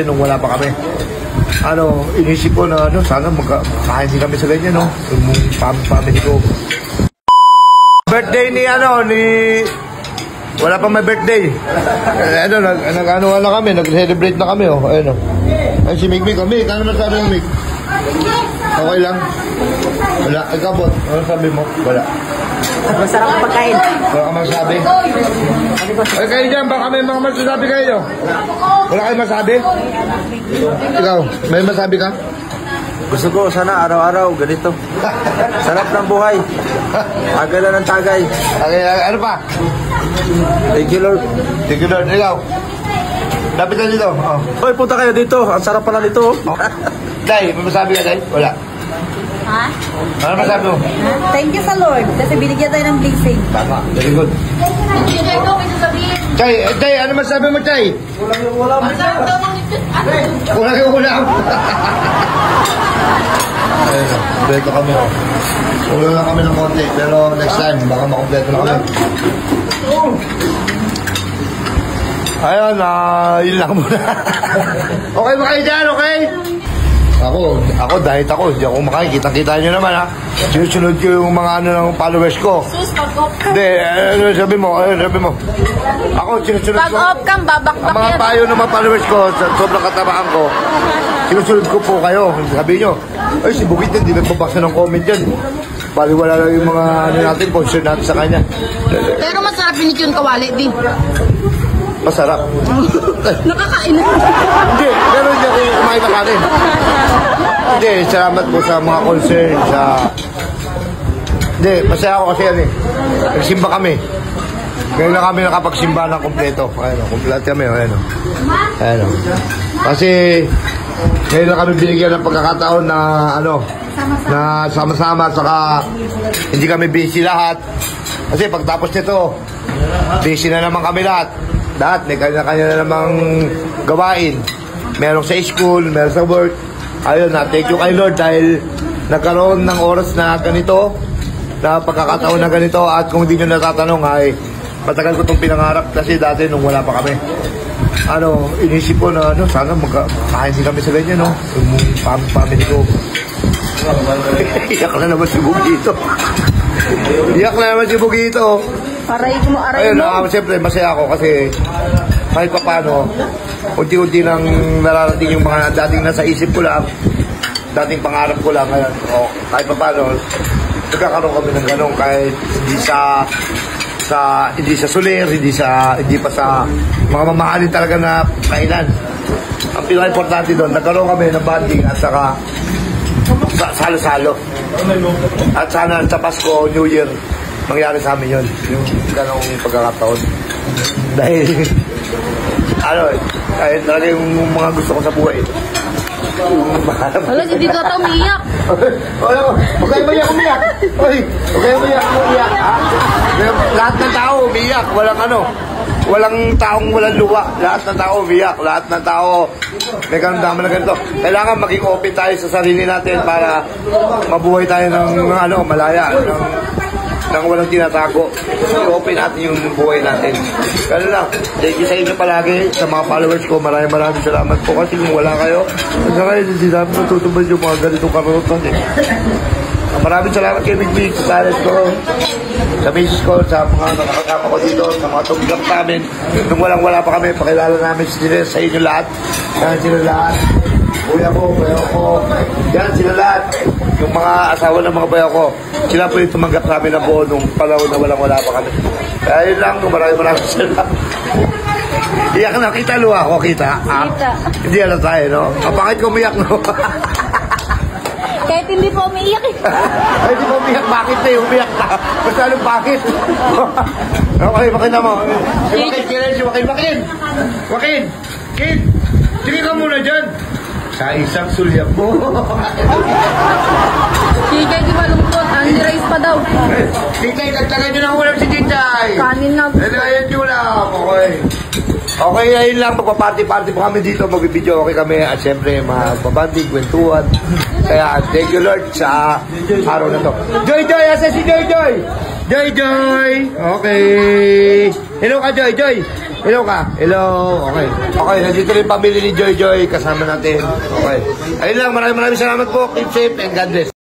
Nung wala pa kami, inisip ko na sana magkakain din kami sa ganyan, no? Yung family ko. Birthday ni wala pa may birthday. Nag-celebrate na kami, oh. Ayun, oh. Ay, si Mig, kami, ano masabi ng Mig? Okay lang? Wala, ikabot. Ano sabi mo? Wala. Masarap ang pagkain. Wala ka masabi? Ay, kayo dyan, baka may mga masasabi kayo. Wala kayo masabi? Ikaw, may masabi ka? Gusto ko sana araw-araw ganito. Sarap ng buhay. Agala ng tagay. Okay, ano pa? Thank you, Lord. Thank you, Lord. Ikaw? Dapat na dito. Oh. Hoy, punta kayo dito. Ang sarap pala nito. Oh. Day, may masabi ka, Day? Wala. Ha? Ano masabi mo? Thank you sa Lord kasi binigyan tayo ng blessing. Tama, very good. Day, ano masabi mo, Day? Ulam. Kulang yung ulam. Ayun, kompleto kami, oh. Kulang lang kami ng konti, pero next time, baka makompleto na kami. Ayun, yun lang muna. Okay ba kayo dyan, okay? Ako, dahil hindi ako makain. Kita-kita nyo naman, ha? Sinusunod ko yung mga ng followers ko. Hindi, sabi mo. Ako, sinusunod ko. Pag-off kang babakbak yan. Ang mga payo ng mga followers ko, sa sobrang katabaan ko, sinusunod ko po kayo. Sabi nyo, ay, si Bukit hindi nagbabasa ng comment yan. Baliwala lang yung mga natin, sponsor natin sa kanya. Pero masarap yun yung kawali din. Masarap. Nakakain. Hindi, pero hindi ako kumain na kanin. Hindi, salamat po sa mga concern, Hindi, masaya ako kasi yan, eh. Nagsimba kami. Ngayon lang kami nakapagsimba ng kompleto. Ayun, kompleto kami, ayun. Ayun. Kasi, ngayon lang kami binigyan ng pagkakataon na, na sama-sama, saka hindi kami busy lahat. Kasi pagtapos nito, busy na naman kami lahat. May kanya-kanya na namang gawain. Meron sa school, meron sa work. Ayun na, thank you kay Lord dahil nagkaroon ng oras na ganito, na pagkakataon na ganito. At kung hindi nyo natatanong ay matagal ko itong pinangarap kasi dati nung wala pa kami. Inisip ko na sana magkakain din kami sa ganyan, no? Yung family ko. Iyak na naman si Bugito. Iyak na naman si Bugito. Aray mo. Ayun, siyempre masaya ako kasi kahit pa paano, unti-unti nang nararating yung mga dating nasa isip ko lang, dating pangarap ko lang ngayon. Kahit pa paano, nagkakaroon kami ng ganun kahit hindi sa sulir, hindi pa sa mga mamahalin talaga na kainan. Ang pinaka-importante doon, nagkaroon kami ng bonding at saka salo-salo. At sana sa Pasko, New Year, mangyari sa amin yun. Yung ganong pagkakataon. Dahil, dahil talaga yung mga gusto ko sa buhay. Wala, hindi ka ito umiyak. Huwag kayo mayak umiyak. Huwag kayo mayak umiyak. Lahat ng tao umiyak. Walang taong walang luwa. Lahat ng tao umiyak. Lahat ng tao may karamdaman na ganito. Kailangan maging open tayo sa sarili natin para mabuhay tayo ng malaya. Nang walang tinatago. I-open natin yung buhay natin. Kaya lang, thank you sa inyo palagi, sa mga followers ko. Maraming salamat po kasi kung wala kayo, saka hindi namin matutubad yung mga ganitong karoon eh. Maraming salamat kay Big sa talent ko, sa misis ko, sa mga nakakasama ko dito, sa mga tumigap namin. Nung wala pa kami, pakilala namin sa inyo lahat. Yan sila lahat. Kuya ko, bayaw ko. Yan sila lahat. Yung mga asawa ng mga bayaw ko. Sila po yung tumanggap sa amin ng buo nung panahon na wala pa kami. Kaya yun lang, maraming salamat. Iyak na, kita luha ko, kita. Hindi alam tayo, no? Bakit ko umiyak, no? Kahit hindi po umiiyak eh. Kahit hindi po umiyak, bakit na yung umiyak na? Basta anong bakit? Okay, bakit na mo? Joaquin! Kid! Sige ka muna dyan! Sa isang sulyap mo. Chichay, di ba lungkot? Andy Rice pa daw. Chichay, nagtagal nyo na ulam si Chichay. Kanin na. Ayan nyo lang. Okay, ayun lang. Magpa-party-party po kami dito. Mag-video okay kami. At syempre, magpabanding, kwentuhan. Kaya, thank you Lord sa araw na to. Joy! Asa si Joy! Joy! Okay. Hello ka, Joy! Hello ka? Hello. Okay. Okay, nandito rin yung pamilya ni Joy Joy. Kasama natin. Okay. Ayun lang, maraming salamat po. Keep safe and God bless.